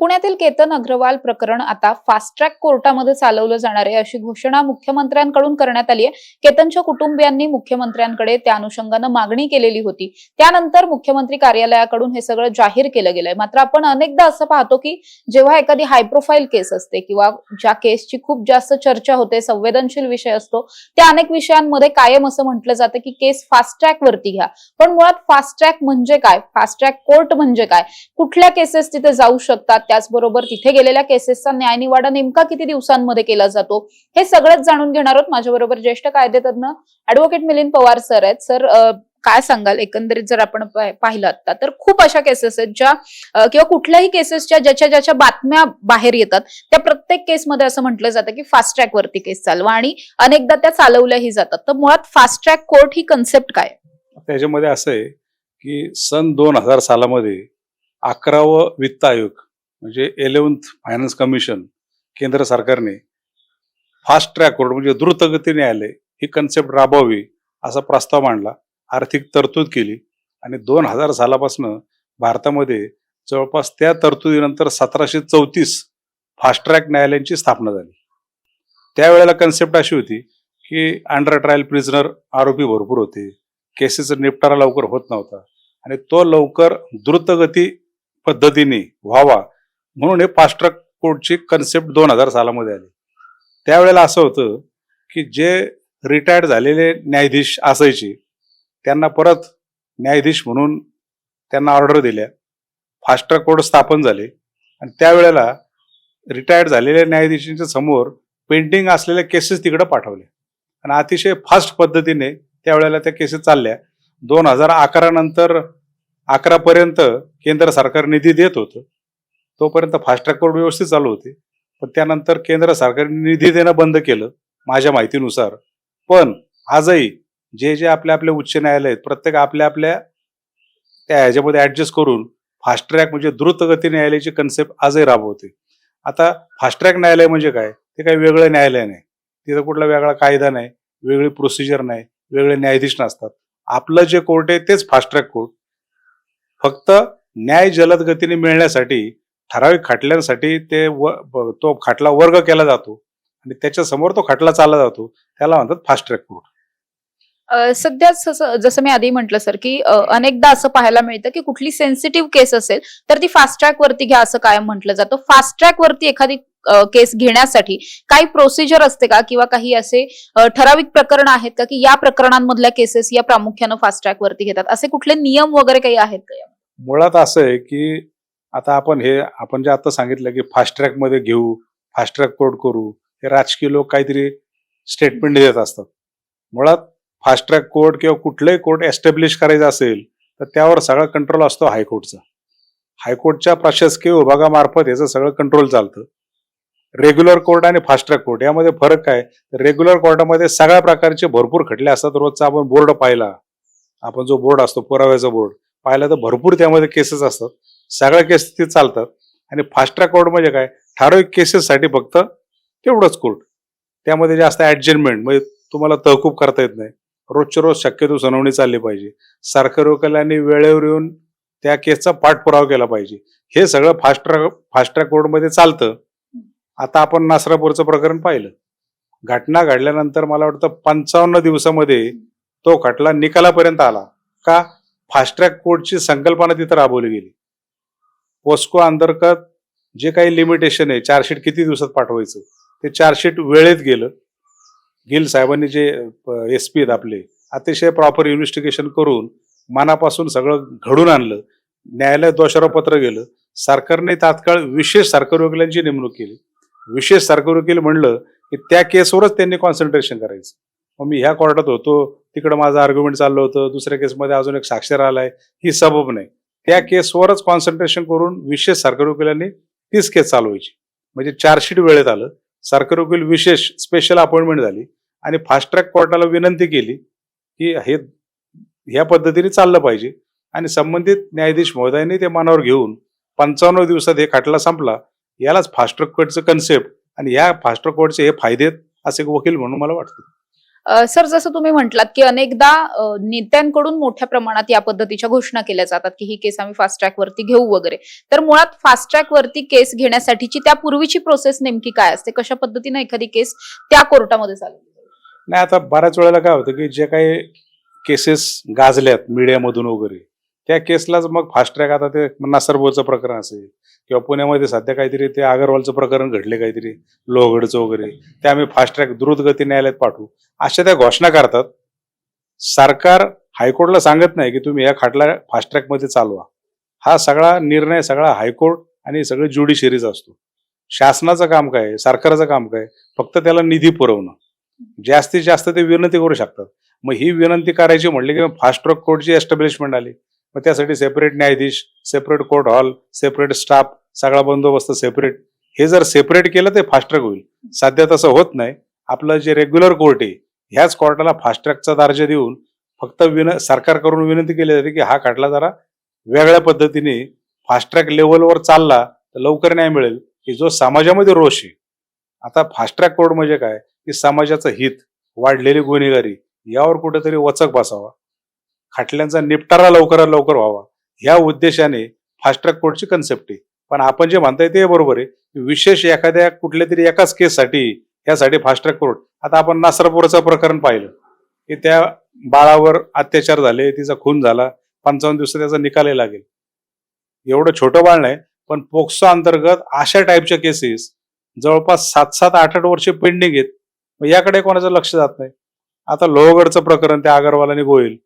पुण्यातील केतन अग्रवाल प्रकरण आता फास्ट ट्रॅक कोर्टामध्ये चालवलं जाणार आहे अशी घोषणा मुख्यमंत्र्यांकडून करण्यात आली आहे। केतनच्या कुटुंबियांनी मुख्यमंत्र्यांकडे त्या अनुषंगाने मागणी केलेली होती। त्यानंतर मुख्यमंत्री कार्यालयाकडून हे सगळं जाहीर केलं गेलंय। मात्र आपण अनेकदा असं पाहतो की जेव्हा एखादी हाय प्रोफाईल केस असते किंवा ज्या केसची खूप जास्त चर्चा होते, संवेदनशील विषय असतो, त्या अनेक विषयांमध्ये कायम असं म्हटलं जातं की केस फास्ट ट्रॅक वरती घ्या। पण मुळात फास्ट ट्रॅक म्हणजे काय, फास्ट ट्रॅक कोर्ट म्हणजे काय, कुठल्या केसेस तिथे जाऊ शकतात, त्याचबरोबर तिथे गेलेल्या केसेसचा न्यायनिवाडा नेमका किती दिवसांमध्ये केला जातो, हे सगळंच जाणून घेणार आहोत। माझ्याबरोबर ज्येष्ठ कायदेतज्ञ ऍडव्होकेट मिलिंद पवार सर आहेत। सर, काय सांगाल, एकंदरीत जर आपण पाहिलं आता तर खूप अशा केसेस आहेत ज्या किंवा कुठल्याही केसेसच्या ज्याच्या बातम्या बाहेर येतात, त्या प्रत्येक केसमध्ये असं म्हटलं जातं की फास्ट ट्रॅक वरती केस चालवा आणि अनेकदा त्या चालवल्याही जातात। तर मुळात फास्ट ट्रॅक कोर्ट ही कन्सेप्ट काय? त्याच्यामध्ये असं आहे की सन 2000 सालामध्ये 11वं वित्त आयोग म्हणजे 11th फायनान्स कमिशन केंद्र सरकारने फास्ट ट्रॅक कोर्ट म्हणजे द्रुतगती न्यायालय ही कन्सेप्ट राबवावी असा प्रस्ताव मांडला, आर्थिक तरतूद केली आणि 2000 सालापासून भारतामध्ये जवळपास त्या तरतुदीनंतर 1734 फास्ट ट्रॅक न्यायालयांची स्थापना झाली। त्यावेळेला कन्सेप्ट अशी होती की अंडर ट्रायल प्रिझनर आरोपी भरपूर होते, केसेसचा निपटारा लवकर होत नव्हता आणि तो लवकर द्रुतगती पद्धतीने व्हावा म्हणून हे फास्ट ट्रॅक कोर्टची कन्सेप्ट 2000 सालामध्ये आली। त्यावेळेला असं होतं की जे रिटायर्ड झालेले न्यायाधीश असायचे त्यांना परत न्यायाधीश म्हणून त्यांना ऑर्डर दिल्या, फास्ट ट्रॅक कोर्ट स्थापन झाले आणि त्यावेळेला रिटायर्ड झालेल्या न्यायाधीशांच्या समोर पेंडिंग असलेल्या केसेस तिकडे पाठवल्या आणि अतिशय फास्ट पद्धतीने त्यावेळेला त्या केसेस चालल्या। 2011 नंतर 11 पर्यंत केंद्र सरकार निधी देत होतं, तोपर्यंत फास्ट ट्रॅक कोर्ट व्यवस्थित चालू होते। पण त्यानंतर केंद्र सरकारने निधी देणं बंद केलं माझ्या माहितीनुसार। पण आजही जे आपले आपले उच्च न्यायालय आहेत, प्रत्येक आपल्या त्या ह्याच्यामध्ये ऍडजस्ट करून फास्ट ट्रॅक म्हणजे द्रुतगती न्यायालयाची कन्सेप्ट आजही राबवते। आता फास्ट ट्रॅक न्यायालय म्हणजे काय, ते काही वेगळं न्यायालय नाही, तिथं कुठला वेगळा कायदा नाही, वेगळी प्रोसिजर नाही, वेगळे न्यायाधीश नसतात। आपलं जे कोर्ट आहे तेच फास्ट ट्रॅक कोर्ट, फक्त न्याय जलद गतीने मिळण्यासाठी ठराविक खटल्यांसाठी तो खटला वर्ग केला जातो आणि त्याच्या समोर तो खटला चालला जातो, त्याला म्हणतात फास्ट ट्रॅक कोर्ट। सध्या जसं मी आधी म्हटलं सर की अनेकदा असं पाहायला मिळतं की कुठली सेन्सिटिव्ह केस असेल तर ती फास्ट ट्रॅक वरती घ्या असं कायम म्हटलं जातं। फास्ट ट्रॅक वरती एखादी केस घेण्यासाठी काही प्रोसिजर असते का, किंवा काही असे ठराविक प्रकरण आहेत का की या प्रकरणांमधल्या केसेस या प्रामुख्यानं फास्ट ट्रॅक वरती घेतात, असे कुठले नियम वगैरे काही आहेत का? मुळात असं आहे की आता आपण जे आता सांगितलं की फास्ट ट्रॅक मध्ये घेऊ, फास्ट ट्रॅक कोर्ट करू, हे राजकीय लोक काहीतरी स्टेटमेंट देत असतात। मुळात फास्ट ट्रॅक कोर्ट किंवा कुठलंही कोर्ट एस्टॅब्लिश करायचं असेल तर त्यावर सगळा कंट्रोल असतो हायकोर्टचा। हायकोर्टच्या प्रशासकीय विभागामार्फत याचं सगळं कंट्रोल चालतं। रेग्युलर कोर्ट आणि फास्ट ट्रॅक कोर्ट यामध्ये फरक काय, रेग्युलर कोर्टामध्ये सगळ्या प्रकारचे भरपूर खटले असतात। रोजचा आपण बोर्ड पाहिला, आपण जो बोर्ड असतो पुराव्याचा बोर्ड पाहिला तर भरपूर त्यामध्ये केसेस असतात, सगळ्या केसेस ते चालतात। आणि फास्ट ट्रॅक कोर्ट म्हणजे काय, ठराविक केसेससाठी फक्त तेवढंच कोर्ट, त्यामध्ये जास्त ऍडजस्टमेंट म्हणजे तुम्हाला तहकूब करता येत नाही, रोजच्या रोज शक्यतो सुनावणी चालली पाहिजे, सरकारी वकिलांनी वेळेवर येऊन त्या केसचा पाठपुरावा केला पाहिजे, हे सगळं फास्ट ट्रॅक कोर्टमध्ये चालतं। आता आपण नासरापूरचं प्रकरण पाहिलं, घटना घडल्यानंतर मला वाटतं 55 दिवसामध्ये तो खटला निकालापर्यंत आला का, फास्ट ट्रॅक कोर्टची संकल्पना तिथं राबवली गेली। पोस्को अंतर्गत जे काही लिमिटेशन आहे, चार्जशीट किती दिवसात पाठवायचं, ते चार्जशीट वेळेत गेलं। गिल साहेबांनी जे SP आहेत आपले, अतिशय प्रॉपर इन्व्हेस्टिगेशन करून मनापासून सगळं घडून आणलं, न्यायालयात दोषारोप पत्र गेलं। सरकारने तात्काळ विशेष सरकारी वकिलांची नेमणूक केली। विशेष सरकारी वकील म्हणलं की त्या केसवरच त्यांनी कॉन्सन्ट्रेशन करायचं। मग मी ह्या कोर्टात होतो, तिकडं माझं आर्ग्युमेंट चाललं होतं, दुसऱ्या केसमध्ये अजून एक साक्षर आलाय, ही सबब नाही, त्या केसवरच कॉन्सन्ट्रेशन करून विशेष सरकारी वकिलांनी तीच केस चालवायची। म्हणजे चार्जशीट वेळेत आलं, सरकारी वकील विशेष स्पेशल अपॉइंटमेंट झाली आणि फास्ट ट्रॅक कोर्टाला विनंती केली की हे ह्या पद्धतीने चाललं पाहिजे आणि संबंधित न्यायाधीश महोदयांनी ते मनावर घेऊन 55 दिवसात हे खटला संपला। यालाच फास्ट ट्रॅक कोर्टचं कन्सेप्ट आणि या फास्ट ट्रॅक कोर्टचे हे फायदे असे वकील म्हणून मला वाटतं। सर, जसं तुम्ही म्हटलात की अनेकदा नेत्यांकडून मोठ्या प्रमाणात या पद्धतीच्या घोषणा केल्या जातात की ही केस आम्ही फास्ट ट्रॅक वरती घेऊ वगैरे. तर मुळात फास्ट ट्रॅक वरती केस घेण्यासाठीची त्यापूर्वीची प्रोसेस नेमकी काय असते? कशा पद्धतीने एखादी केस त्या कोर्टामध्ये चालवली जाते? नाही, आता बऱ्याच वेळेला काय होतं की जे काही केसेस गाजल्यात मीडियामधून वगैरे, त्या केसलाच मग फास्ट ट्रॅक, आता ते नासरबोचं प्रकरण असेल किंवा पुण्यामध्ये सध्या काहीतरी ते अगरवालचं प्रकरण घडले काहीतरी लोहगडचं वगैरे, ते आम्ही फास्ट ट्रॅक द्रुतगती न्यायालयात पाठवू, अशा त्या घोषणा करतात. सरकार हायकोर्टला सांगत नाही की तुम्ही या खटला फास्ट ट्रॅकमध्ये चालवा. हा सगळा निर्णय सगळा हायकोर्ट आणि सगळे ज्युडिशरीचा असतो. शासनाचं काम काय, सरकारचं काम काय, फक्त त्याला निधी पुरवणं. जास्तीत जास्त ते विनंती करू शकतात. मग ही विनंती करायची म्हटली की फास्ट ट्रॅक कोर्टची एस्टॅब्लिशमेंट आली. मग त्यासाठी सेपरेट न्यायाधीश, separate court hall, separate staff, सगळा बंदोबस्त सेपरेट. हे जर सेपरेट केलं ते फास्ट ट्रॅक होईल. सध्या तसं होत नाही. आपलं जे रेग्युलर कोर्ट आहे ह्याच कोर्टाला फास्ट ट्रॅकचा दर्जा देऊन फक्त सरकारकडून विनंती केली जाते की हा खटला जरा वेगळ्या पद्धतीने फास्ट ट्रॅक लेवलवर चालला तर लवकर न्याय मिळेल, की जो समाजामध्ये रोष आहे. आता फास्ट ट्रॅक कोर्ट म्हणजे काय, की समाजाचं हित, वाढलेली गुन्हेगारी यावर कुठेतरी वचक बसावा, खटल्यांचा निपटारा लवकरात लवकर व्हावा, ह्या उद्देशाने फास्ट ट्रॅक कोर्टची कन्सेप्ट आहे. पण आपण जे म्हणताय ते बरोबर आहे. विशेष एखाद्या कुठल्या तरी एकाच केससाठी यासाठी फास्ट ट्रॅक कोर्ट. आता आपण नासरपुराचं प्रकरण पाहिलं की त्या बाळावर अत्याचार झाले, तिचा खून झाला, 55 दिवसात त्याचा निकालही लागेल. एवढं छोटं बाळ नाही, पण पोक्सो अंतर्गत अशा टाईपच्या केसेस जवळपास 7-7, 8-8 वर्षे पेंडिंग आहेत. मग याकडे कोणाचं लक्ष जात नाही. आता लोहगडचं प्रकरण त्या अगरवाल आणि गोयल,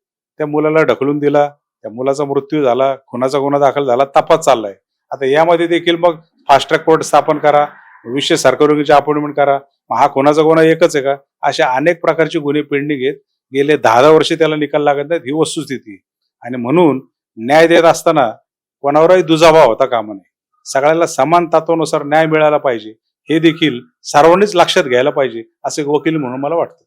त्या मुलाला ढकलून दिला, त्या मुलाचा मृत्यू झाला, खुनाचा गुन्हा दाखल झाला, तपास चाललाय. आता यामध्ये देखील मग फास्ट ट्रॅक कोर्ट स्थापन करा, विशेष सरकारची अपॉइंटमेंट करा. मग हा खुनाचा गुन्हा एकच आहे का? अशा अनेक प्रकारचे गुन्हे पेंडिंग आहेत. गेले 10-10 वर्षे त्याला निकाल लागत नाहीत, ही वस्तुस्थिती. आणि म्हणून न्याय देत असताना कोणावरही दुजाभाव होता कामा नये. सगळ्याला समान तत्वानुसार न्याय मिळाला पाहिजे, हे देखील सर्वांनीच लक्षात घ्यायला पाहिजे, असे वकील म्हणून मला वाटतं.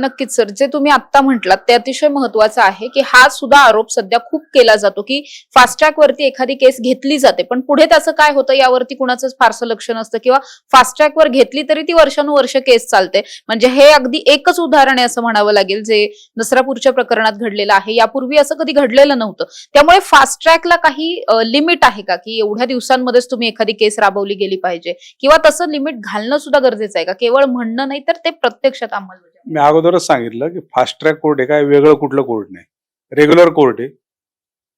नक्कीच सर, जे तुम्ही आता म्हटलात ते अतिशय महत्वाचं आहे की हा सुद्धा आरोप सध्या खूप केला जातो की फास्ट ट्रॅक वरती एखादी केस घेतली जाते पण पुढे त्याचं काय होतं यावरती कुणाचं फारसं लक्ष नसतं, किंवा फास्ट ट्रॅक वर घेतली तरी ती वर्षानुवर्ष केस चालते. म्हणजे हे अगदी एकच उदाहरण आहे असं म्हणावं लागेल जे नसरापूरच्या प्रकरणात घडलेलं आहे. यापूर्वी असं कधी घडलेलं नव्हतं. त्यामुळे फास्ट ट्रॅकला काही लिमिट आहे का, की एवढ्या दिवसांमध्येच तुम्ही एखादी केस राबवली गेली पाहिजे, किंवा तसं लिमिट घालणं सुद्धा गरजेचं आहे का? केवळ म्हणणं नाही तर ते प्रत्यक्षात अंमलबजावणी. मी अगोदरच सांगितलं की फास्ट ट्रॅक कोर्ट हे काय वेगळं कुठलं कोर्ट नाही, रेग्युलर कोर्ट आहे.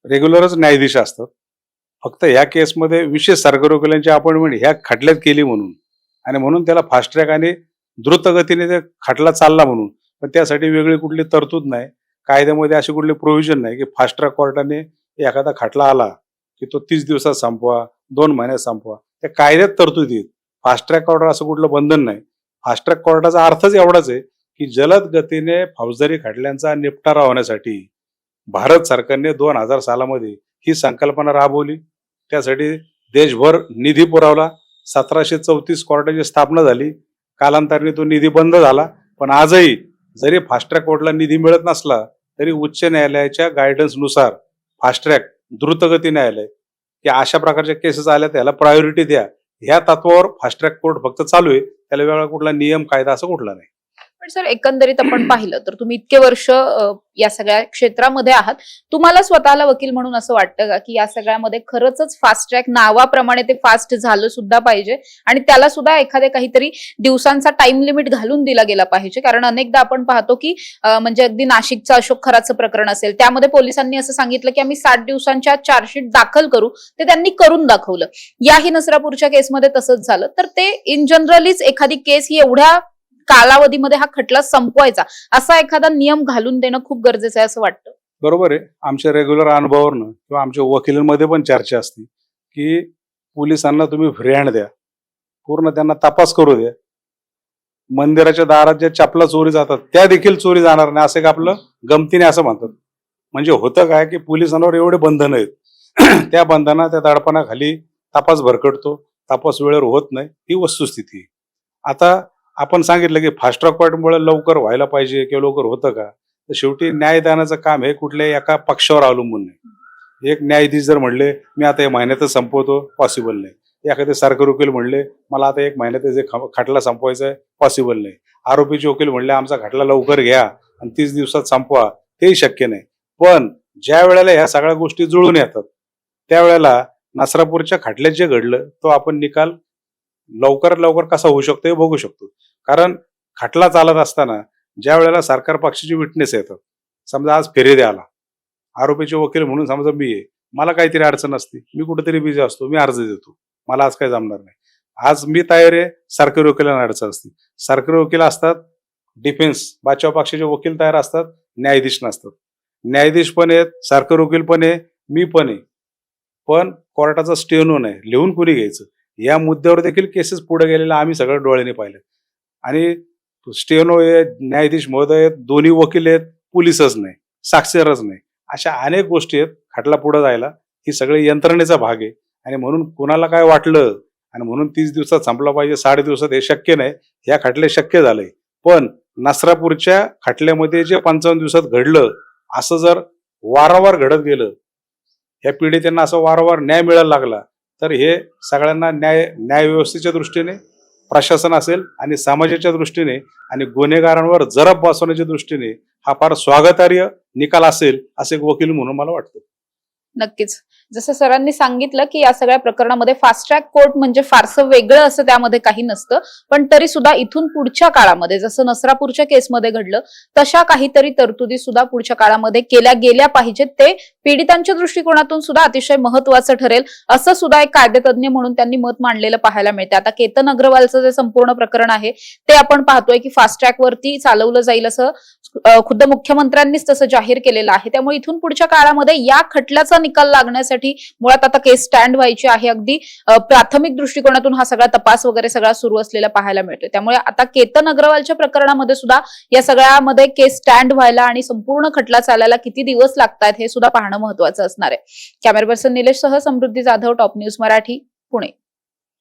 रेग्युलरच न्यायाधीश असतात. फक्त ह्या केसमध्ये विशेष सरकारी वकिलांची अपॉइंटमेंट ह्या खटल्यात केली म्हणून, आणि म्हणून त्याला फास्ट ट्रॅक आणि द्रुतगतीने ते खटला चालला म्हणून. पण त्यासाठी वेगळी कुठली तरतूद नाही, कायद्यामध्ये अशी कुठली प्रोव्हिजन नाही की फास्ट ट्रॅक कोर्टाने एखादा खटला आला की तो 30 दिवसात संपवा, 2 महिन्यात संपवा. त्या कायद्यात तरतुदी आहेत. फास्ट ट्रॅक कोर्टावर असं कुठलं बंधन नाही. फास्ट ट्रॅक कोर्टाचा अर्थच एवढाच आहे की जलद गतीने फौजदारी खटल्यांचा निपटारा होण्यासाठी भारत सरकारने 2000 सालामध्ये ही संकल्पना राबवली. त्यासाठी देशभर निधी पुरवला. 1734 कोर्टाची स्थापना झाली. कालांतराने तो निधी बंद झाला. पण आजही जरी फास्ट ट्रॅक कोर्टला निधी मिळत नसला तरी उच्च न्यायालयाच्या गायडन्सनुसार फास्ट ट्रॅक द्रुतगती न्यायालय की अशा प्रकारच्या केसेस आल्या त्याला प्रायोरिटी द्या, ह्या तत्वावर फास्ट ट्रॅक कोर्ट फक्त चालू आहे. त्याला वेगळा कुठला नियम कायदा असं कुठला नाही. पण सर, एकंदरीत आपण पाहिलं तर तुम्ही इतके वर्ष या सगळ्या क्षेत्रामध्ये आहात, तुम्हाला स्वतःला वकील म्हणून असं वाटतं का की या सगळ्यामध्ये खरंच फास्ट ट्रॅक नावाप्रमाणे ते फास्ट झालं सुद्धा पाहिजे आणि त्याला सुद्धा एखाद्या काहीतरी दिवसांचा टाइम लिमिट घालून दिला गेला पाहिजे? कारण अनेकदा आपण पाहतो की म्हणजे अगदी नाशिकचं अशोक खराचं प्रकरण असेल, त्यामध्ये पोलिसांनी असं सांगितलं की आम्ही 60 दिवसांच्या चार्जशीट दाखल करू, ते त्यांनी करून दाखवलं. याही नसरापूरच्या केसमध्ये तसंच झालं. तर ते इन जनरलीच एखादी केस ही एवढ्या कालावधीमध्ये हा खटला संपवायचा असा एखादा नियम घालून देणं खूप गरजेचं आहे असं वाटतं. बरोबर आहे. आमच्या रेग्युलर अनुभवावरनं किंवा आमच्या वकिलांमध्ये पण चर्चा असते की पोलिसांना तुम्ही फ्री हँड द्या, पूर्ण त्यांना तपास करू द्या. मंदिराच्या दारात ज्या चपला चोरी जातात त्या देखील चोरी जाणार नाही असं का आपलं गमतीने असं म्हणतात. म्हणजे होतं काय की पोलिसांवर एवढे बंधन आहेत त्या बंधना त्या दडपणाखाली तपास भरकटतो, तपास वेळेवर होत नाही, ही वस्तुस्थिती आहे. आता आपण सांगितलं की फास्ट ट्रॅक कोर्टमुळे लवकर व्हायला पाहिजे किंवा लवकर होतं का, तर शेवटी न्यायदानाचं काम हे कुठल्याही एका पक्षावर अवलंबून नाही. एक न्यायाधीश जर म्हणले मी आता या महिन्यातच संपवतो, पॉसिबल नाही. एखादे सरकारी वकील म्हणले मला आता 1 महिन्यात जे खटला संपवायचा आहे पॉसिबल नाही. आरोपीचे वकील म्हणले आमचा खटला लवकर घ्या आणि 30 दिवसात संपवा, तेही शक्य नाही. पण ज्या वेळेला ह्या सगळ्या गोष्टी जुळून येतात त्यावेळेला नसरापूरच्या खटल्यात जे घडलं तो आपण निकाल लवकरात लवकर कसा होऊ शकतो हे बघू शकतो. कारण खटला चालत असताना ज्या वेळेला सरकार पक्षाचे विटनेस येतात, समजा आज फिर्यादी आला, आरोपीचे वकील म्हणून समजा मी आहे, मला काहीतरी अडचण असते, मी कुठेतरी बिझी असतो, मी अर्ज देतो, मला आज काही जमणार नाही, आज मी तयार आहे, सरकारी वकिलांना अडचण असते, सरकारी वकील असतात, डिफेन्स बचाव पक्षाचे वकील तयार असतात, न्यायाधीश नसतात, न्यायाधीश पण आहेत, सरकारी वकील पण आहे, मी पण आहे, पण कोर्टाचा स्टे नाही, लिहून कुणी घ्यायचं या मुद्द्यावर देखील केसेस पुढे गेलेल्या आम्ही सगळं डोळ्याने पाहिले. आणि स्टेनो आहेत, न्यायाधीश महोदय आहेत, दोन्ही वकील आहेत, पोलीसच नाही, साक्षीदारच नाही, अशा अनेक गोष्टी आहेत. खटला पुढे जायला ही सगळी यंत्रणेचा भाग आहे. आणि म्हणून कुणाला काय वाटलं आणि म्हणून 30 दिवसात संपला पाहिजे, 60 दिवसात, हे शक्य नाही. या खटले शक्य झालंय, पण नसरापूरच्या खटल्यामध्ये जे 55 दिवसात घडलं असं जर वारंवार घडत गेलं, या पीडितांना असं वारंवार न्याय मिळायला लागला, तर हे सगळ्यांना न्याय व्यवस्थेच्या दृष्टीने, प्रशासन असेल आणि समाजाच्या दृष्टीने आणि गुन्हेगारांवर जरब बसवण्याच्या दृष्टीने हा फार स्वागतार्ह निकाल असेल असे एक वकील म्हणून मला वाटतं. नक्कीच. जसं सरांनी सांगितलं की या सगळ्या प्रकरणामध्ये फास्ट ट्रॅक कोर्ट म्हणजे फारसं वेगळं असं त्यामध्ये काही नसतं, पण तरी सुद्धा इथून पुढच्या काळामध्ये जसं नसरापूरच्या केसमध्ये घडलं तशा काहीतरी तरतुदी सुद्धा पुढच्या काळामध्ये केल्या गेल्या पाहिजेत. ते पीडितांच्या दृष्टिकोनातून सुद्धा अतिशय महत्वाचं ठरेल असं सुद्धा एक कायदेतज्ञ म्हणून त्यांनी मत मांडलेलं पाहायला मिळते. आता केतन अग्रवालचं जे संपूर्ण प्रकरण आहे ते आपण पाहतोय की फास्ट ट्रॅक वरती चालवलं जाईल असं खुद्द मुख्यमंत्र्यांनीच तसं जाहीर केलेलं आहे. त्यामुळे इथून पुढच्या काळामध्ये या खटल्याचा निकाल लागण्यासाठी मुळात आता केस स्टँड व्हायची आहे. अगदी प्राथमिक दृष्टिकोनातून हा सगळा तपास वगैरे सगळा सुरू असलेला पाहायला मिळतोय. त्यामुळे आता केतन अग्रवालच्या प्रकरणामध्ये सुद्धा या सगळ्यामध्ये केस स्टँड व्हायला आणि संपूर्ण खटला चालायला किती दिवस लागतात हे सुद्धा पाहणं महत्वाचं असणार आहे. कॅमेरा पर्सन निलेश सह समृद्धी जाधव, टॉप न्यूज मराठी, पुणे.